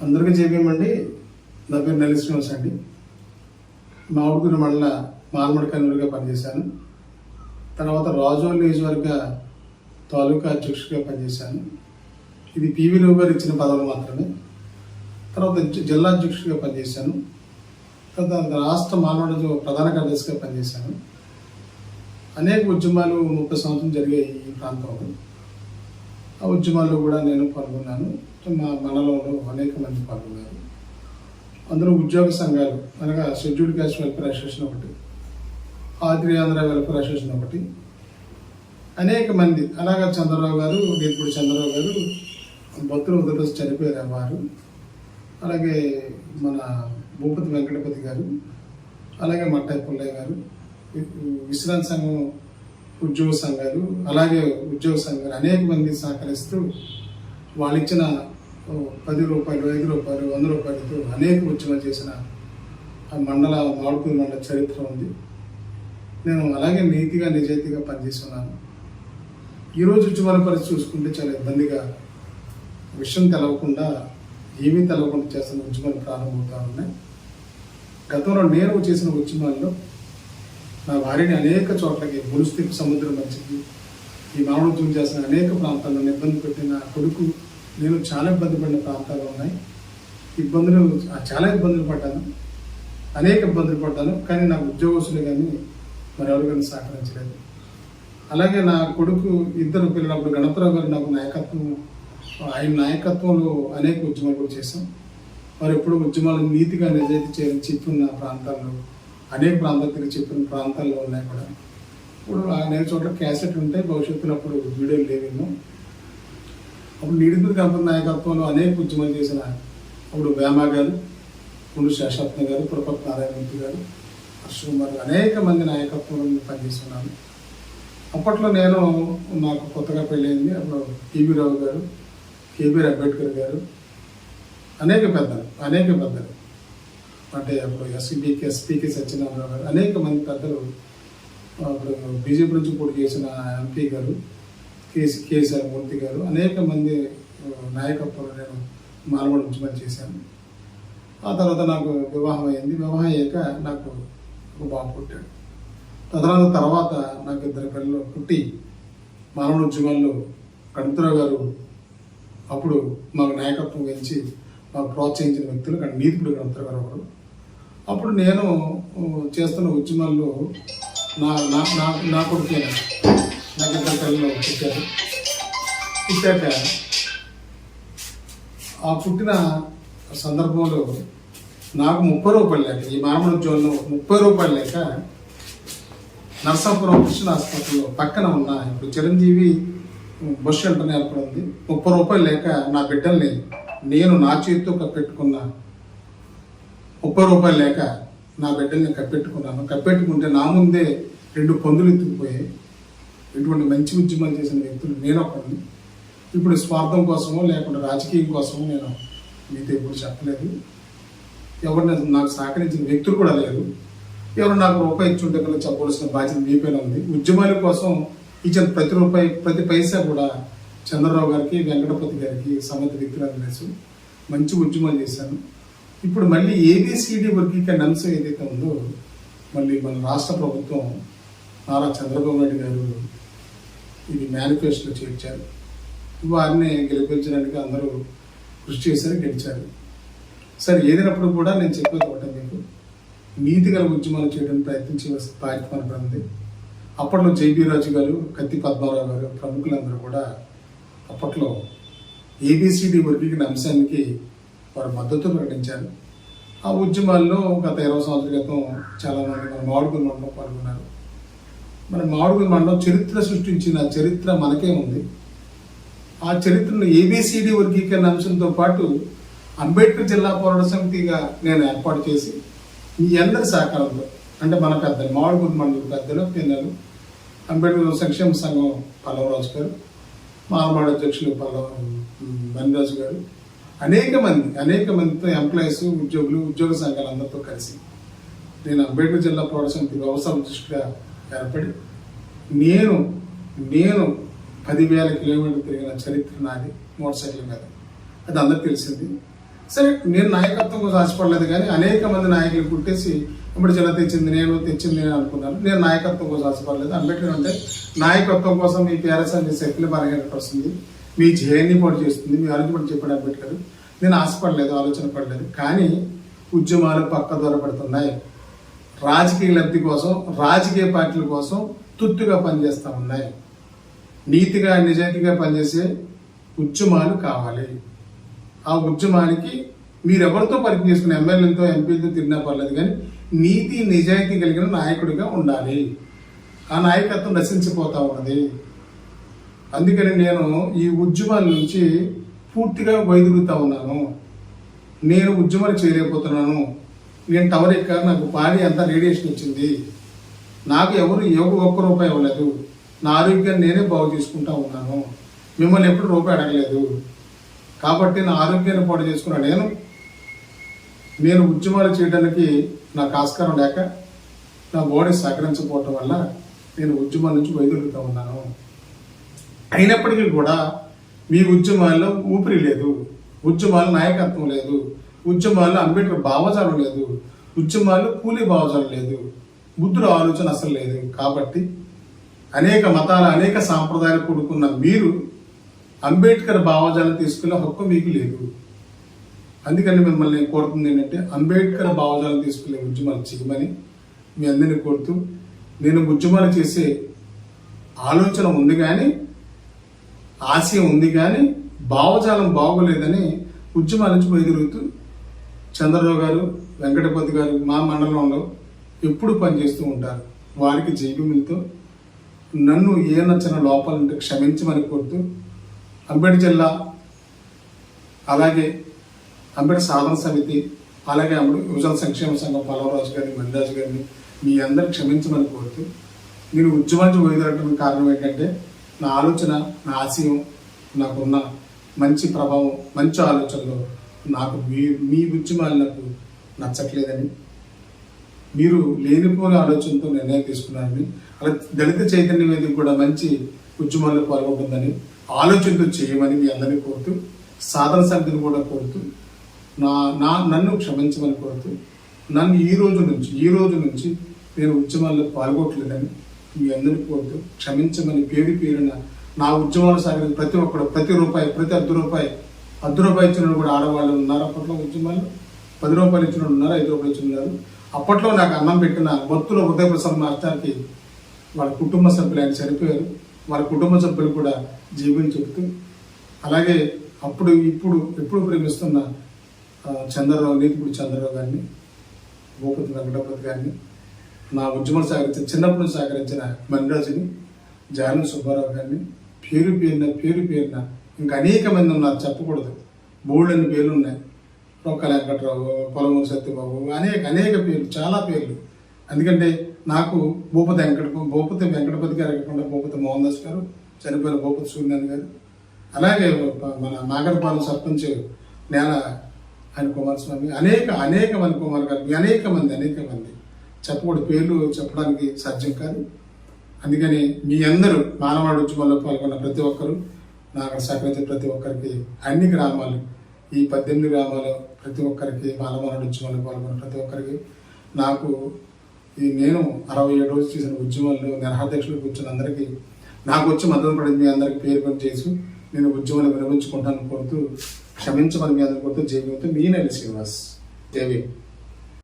అందరికీ చెప్పేమండి. నా పేరు నెల్లి శ్రీనివాస్ అండి. మామిడిగురి మండల మాల్మడి కన్వీనర్గా పనిచేశాను. తర్వాత రాజోల్ నియోజకవర్గ తాలూకా అధ్యక్షుడిగా పనిచేశాను. ఇది పివి రావు గారు ఇచ్చిన పదవులు మాత్రమే. తర్వాత జిల్లా అధ్యక్షుడిగా పనిచేశాను. తర్వాత రాష్ట్ర మాల్మడి ప్రధాన కార్యదర్శిగా పనిచేశాను. అనేక ఉద్యమాలు 30 సంవత్సరం జరిగాయి ఈ ప్రాంతంలో. ఆ ఉద్యమాల్లో కూడా నేను పాల్గొన్నాను. మా మండలంలో అనేక మంది పాల్గొన్నారు. అందులో ఉద్యోగ సంఘాలు అనగా షెడ్యూల్డ్ క్యాస్ట్ వెల్ఫేర్ అసోసియేషన్ ఒకటి, ఆంధ్ర వెల్ఫేర్ అసోసియేషన్ ఒకటి, అనేక మంది. అలాగే చంద్రరావు గారు, నేర్పూడి చంద్రరావు గారు భక్తులు ఉదయం చనిపోయారు వారు. అలాగే మన భూపతి వెంకటపతి గారు, అలాగే మట్టాయి పుల్లయ్య గారు, విశ్రాంతి సంఘం ఉద్యోగ సంఘాలు, అలాగే ఉద్యోగ సంఘాలు అనేక మంది సహకరిస్తూ వాళ్ళు ఇచ్చిన 10 రూపాయలు, 5 రూపాయలు, 100 రూపాయలతో అనేక ఉద్యమాలు చేసిన ఆ మామిడిగురి మండల చరిత్ర ఉంది. నేను అలాగే నీతిగా నిజాయితీగా పనిచేస్తున్నాను. ఈరోజు ఉద్యమాల పరిస్థితి చూసుకుంటే చాలా ఇబ్బందిగా, విషయం తెలవకుండా ఏమీ తెలవకుండా చేస్తున్న ఉద్యమాలు ప్రారంభమవుతా ఉన్నాయి. గతంలో నేను చేసిన ఉద్యమాల్లో నా వారిని అనేక చోట్లకి ములుస్తీపు సముద్రం మధ్యకి ఈ మామిడి ఉద్యమం చేసిన అనేక ప్రాంతాల్లో ఇబ్బంది పెట్టిన కొడుకు నేను చాలా ఇబ్బంది పడిన ప్రాంతాలు ఉన్నాయి. చాలా ఇబ్బందులు పడ్డాను, అనేక ఇబ్బందులు పడ్డాను. కానీ నాకు ఉద్యోగస్తులు కానీ మరెవరు కానీ సహకరించలేదు. అలాగే నా కొడుకు 2 పిల్లలు అప్పుడు గణపరావు గారు నాకు ఆయన నాయకత్వంలో అనేక ఉద్యమాలు కూడా చేశాం. వారు ఎప్పుడు ఉద్యమాలు నీతిగా నిజాయితీ చేయాలని చెప్పిన ప్రాంతాల్లో, అనేక ప్రాంతాలు తిరిగి చెప్పిన ప్రాంతాల్లో ఉన్నాయి కూడా. ఇప్పుడు అనేక చోట్ల క్యాసెట్లు ఉంటాయి, భవిష్యత్తులో అప్పుడు వీడియోలు లేవేమో. అప్పుడు నీడిపూడి కంపెనీ నాయకత్వంలో అనేక ఉద్యమాలు చేసిన అప్పుడు వేమ గారు, పుండు శేషాత్మ గారు, పురపతి నారాయణమూర్తి గారు, హర్షకుమార్ అనేక మంది నాయకత్వంలో పనిచేస్తున్నాను. అప్పట్లో నాకు కొత్తగా పెళ్ళైంది. అప్పుడు పివి రావు గారు, కేబీఆర్ అంబేద్కర్ గారు, అనేక పెద్దలు అంటే అప్పుడు ఎస్పీకే సత్యనారాయణ గారు, అనేక మంది పెద్దలు, అప్పుడు బీజేపీ నుంచి పోటీ చేసిన ఎంపీ గారు, కేసీఆర్ మూర్తి గారు, అనేక మంది నాయకత్వంలో నేను మాల్మడి ఉద్యమం చేశాను. ఆ తర్వాత నాకు వివాహం అయింది. వివాహం అయ్యాక నాకు ఒక బాబు పుట్టాడు. తర్వాత నాకు 2 పిల్లలు పుట్టి మాల్మడి ఉద్యమాల్లో గణపతిరావు గారు అప్పుడు మాకు నాయకత్వం వహించి మాకు ప్రోత్సహించిన వ్యక్తులు నీతిపూడి గణపతిరావు గారు ఒకరు. అప్పుడు నేను చేస్తున్న ఉద్యమాల్లో నా కొడుకు నాకు 2 పిల్లలు పుట్టాక ఆ పుట్టిన సందర్భంలో నాకు 30 రూపాయలు లేక, ఈ మాల్మడి ఉద్యోగంలో 30 రూపాయలు లేక నరసాపురం కృష్ణ హాస్పిటల్లో పక్కన ఉన్న ఇప్పుడు చిరంజీవి బస్ షెల్టర్ నెలకొని ఉంది. 30 రూపాయలు లేక నా బిడ్డల్ని నేను నా చేతితో కప్పెట్టుకున్న 30 రూపాయలు లేక నా బిడ్డల్ని కప్పెట్టుకున్నాను. కప్పెట్టుకుంటే నా ముందే 2 పందులు ఎత్తుకుపోయాయి. ఇటువంటి మంచి ఉద్యమాలు చేసిన వ్యక్తులు నేను ఒకరిని. ఇప్పుడు స్వార్థం కోసమో లేకుండా రాజకీయం కోసమో నేను మీతో ఎప్పుడు చెప్పలేదు. ఎవరు నాకు సహకరించిన వ్యక్తులు కూడా లేరు. ఎవరు నాకు రూపాయి ఇచ్చుంటే కన్నా చెప్పవలసిన బాధ్యత మీపైన ఉంది. ఉద్యమాల కోసం ఇచ్చిన ప్రతి రూపాయి, ప్రతి పైసా కూడా చంద్రరావు గారికి, వెంకటపతి గారికి సంబంధిత వ్యక్తులకు తెలుసు. మంచి ఉద్యమాలు చేశాను. ఇప్పుడు మళ్ళీ ఏబిసిడి వర్గీకరణ అంశం ఏదైతే ఉందో మళ్ళీ మన రాష్ట్ర ప్రభుత్వం నారా చంద్రబాబు నాయుడు గారు ఇది మేనిఫెస్టోలో చేర్చారు. వారిని గెలిపించడానికి అందరూ కృషి చేశారు, గెలిచారు. సరే, ఏదైనప్పుడు కూడా నేను చెప్పేది ఒకటే, మీకు నీతి గల ఉద్యమాలు చేయడానికి ప్రయత్నించే కార్యక్రమం ఉంది. అప్పట్లో జైబీ రాజు గారు, కత్తి పద్మారావు గారు ప్రముఖులందరూ కూడా అప్పట్లో ఏబిసిడి వర్గీకరణ అంశానికి వారు మద్దతు ప్రకటించారు. ఆ ఉద్యమాల్లో గత 20 సంవత్సరాల క్రితం చాలామంది మన మామిడిగురి మండలం పాల్గొన్నారు. మన మామిడిగురి మండలం చరిత్ర సృష్టించిన చరిత్ర మనకే ఉంది. ఆ చరిత్రను ఏబిసిడి వర్గీకరణ అంశంతో పాటు అంబేద్కర్ జిల్లా పోరాట సమితిగా నేను ఏర్పాటు చేసి మీ అందరి సహకారంతో, అంటే మన పెద్దలు, మామిడిగురి మండలి పెద్దలు, పిల్లలు, అంబేద్కర్ సంక్షేమ సంఘం పల్లవరాజు గారు, మాల్మడి అధ్యక్షులు మణిరాజు గారు, అనేక మందితో ఎంప్లాయీస్, ఉద్యోగులు, ఉద్యోగ సంఘాలందరితో కలిసి నేను అంబేద్కర్ జిల్లా పోరాట సమితి వ్యవసాయ దృష్టిగా ఏర్పడి నేను 10,000 కిలోమీటర్లు తిరిగిన చరిత్ర నాది మోటార్ సైకిల్ మీద. అది అందరికి తెలిసింది. సరే నేను నాయకత్వం కోసం ఆశపడలేదు, కానీ అనేక మంది నాయకులు పుట్టేసి ఇప్పుడు జిల్లా తెచ్చింది నేను అనుకున్నాను. నేను నాయకత్వం కోసం ఆశపడలేదు. అంబేద్కర్ అంటే నాయకత్వం కోసం మీ పేరస్ మీ శక్తులు బలహీనపరుస్తుంది, మీ జేఎన్ని పాటు చేస్తుంది, మీ ఆలోచన చెప్పాడు అంబేద్కర్. నేను ఆశపడలేదు, ఆలోచన పడలేదు. కానీ ఉద్యమాలు పక్క దూరపడుతున్నాయి. రాజకీయ లబ్ధి కోసం, రాజకీయ పార్టీల కోసం తుత్తుగా పనిచేస్తూ ఉన్నాయి. నీతిగా నిజాయితీగా పనిచేసే ఉద్యమాలు కావాలి. ఆ ఉద్యమానికి మీరెవరితో పరిచయం చేసుకున్న ఎమ్మెల్యేలతో ఎంపీలతో తిరిగినా పర్లేదు, కానీ నీతి నిజాయితీ కలిగిన నాయకుడిగా ఉండాలి. ఆ నాయకత్వం నశించిపోతా ఉన్నది. అందుకని నేను ఈ ఉద్యమాల నుంచి పూర్తిగా వైదొలుగుతా ఉన్నాను. నేను ఉద్యమాలు చేయలేకపోతున్నాను. నేను టవర్ ఎక్కా, నాకు బాడీ అంతా రేడియేషన్ వచ్చింది, నాకు ఎవరు ఒక్క రూపాయి ఇవ్వలేదు, నా ఆరోగ్యాన్ని నేనే బాగు చేసుకుంటా ఉన్నాను, మిమ్మల్ని ఎప్పుడు రూపాయి అడగలేదు. కాబట్టి నా ఆరోగ్యాన్ని పాడు చేసుకున్న నేను ఉద్యమాలు చేయడానికి నాకు ఆస్కారం లేక నా బాడీ సహకరించకపోవటం వల్ల నేను ఉద్యమాల నుంచి వైదొలుగుతూ ఉన్నాను. అయినప్పటికీ కూడా మీ ఉద్యమాల్లో ఊపిరి లేదు, ఉద్యమాల నాయకత్వం లేదు, ఉద్యమాల్లో అంబేద్కర్ భావజాలం లేదు, ఉద్యమాల్లో కూలీ భావజాలం లేదు, బుద్ధుడు ఆలోచన అసలు లేదు. కాబట్టి అనేక మతాల అనేక సాంప్రదాయాలు కూడుకున్న మీరు అంబేద్కర్ భావజాలం తీసుకునే హక్కు మీకు లేదు. అందుకని మిమ్మల్ని కోరుతుంది ఏంటంటే అంబేద్కర్ భావజాలం తీసుకునే ఉద్యమాలు చేయమని మీ అందరినీ కోరుతూ, నేను ఉద్యమాలు చేసే ఆలోచన ఉంది కానీ, ఆశయం ఉంది కానీ భావజాలం బాగోలేదని ఉద్యమాల నుంచి బయలుదేరుతూ చంద్రరావు గారు, వెంకటపతి గారు మా మండలంలో ఎప్పుడు పనిచేస్తూ ఉంటారు. వారికి జైబీములతో నన్ను ఏ నచ్చిన లోపాలంటే క్షమించమని కోరుతూ, అంబేద్కర్ జిల్లా అలాగే అంబేద్కర్ సాధన సమితి అలాగే యువజన సంక్షేమ సంఘం పల్లవరాజు గారిని, మణిరాజు గారిని మీ అందరూ క్షమించమని కోరుతూ, నేను ఉద్యమానికి వైదొలగడానికి కారణం ఏంటంటే నా ఆలోచన, నా ఆశయం, నాకున్న మంచి ప్రభావం, మంచి ఆలోచనలో నాకు మీ ఉద్యమాలు నాకు నచ్చట్లేదని, మీరు లేనిపోని ఆలోచనతో నిర్ణయం తీసుకున్నారని, అలా దళిత చైతన్యం మీద కూడా మంచి ఉద్యమాల్లో పాల్గొంటుందని ఆలోచనతో చేయమని మీ అందరినీ కోరుతూ, సాధన సమితిని కూడా కోరుతూ, నన్ను క్షమించమని కోరుతూ, నన్ను ఈ రోజు నుంచి నేను ఉద్యమాల్లో పాల్గొనట్లేదని మీ అందరినీ కోరుతూ క్షమించమని పేరున నా ఉద్యమాలు సాగిన ప్రతి ఒక్కరు ప్రతి అర్ధ రూపాయి ఇచ్చిన కూడా ఆడవాళ్ళు ఉన్నారు. అప్పట్లో ఉద్యమాలు 10 రూపాయలు ఇచ్చిన ఉన్నారు, 5 రూపాయలు ఇచ్చిన ఉన్నారు. అప్పట్లో నాకు అన్నం పెట్టిన భక్తుల హృదయప్రసాద్ మాస్టర్కి వాళ్ళ కుటుంబ సభ్యులు ఆయన చనిపోయారు. వాళ్ళ కుటుంబ సభ్యులు కూడా జీవులు చెబుతూ, అలాగే ఎప్పుడు ప్రేమిస్తున్న నీతిపూడి చంద్రరావు గారిని, భూపతి వెంకటపతి గారిని, నా ఉద్యమం చిన్నప్పుడు సహకరించిన మణిరాజుని, జాను సుబ్బారావు గారిని, పేరు పేరున ఇంకా అనేక మంది ఉన్నారు, చెప్పకూడదు, బోల్డన్ని పేర్లు ఉన్నాయి. రొక్కల వెంకట్రావు, పొలమూరు సత్యబాబు, అనేక పేర్లు, చాలా పేర్లు. ఎందుకంటే నాకు భూపతి వెంకటపతి గారు కాకుండా భూపతి మోహన్ దాస్ గారు, చనిపోయిన భూపతి సూర్యనారాయణ గారు, అలాగే మన నాగరపాలెం సర్పంచ్ నేల ఆయన కుమారస్వామి, అనేక మంది కుమార్ గారు, అనేక మంది చెప్పకూడదు, పేర్లు చెప్పడానికి సాధ్యం కాదు. అందుకని మీ అందరూ మానవాడి ఉద్యమంలో పాల్గొన్న ప్రతి ఒక్కరు, నాకు సహకరించిన ప్రతి ఒక్కరికి, అన్ని గ్రామాలు, ఈ 18 గ్రామాలు ప్రతి ఒక్కరికి, మానవాడి ఉద్యమంలో పాల్గొన్న ప్రతి ఒక్కరికి, నేను 67 రోజులు చేసిన ఉద్యమాల్లో నిరహాధ్యక్షులు కూర్చున్న అందరికీ, నాకు వచ్చి మద్దతు పడింది మీ అందరికి పేరు చేసి నేను ఉద్యమాన్ని విరమించుకుంటాను కోరుతూ, క్షమించమని మీ అందరి కోరుతూ, జై మీ నెల శ్రీనివాస్, జై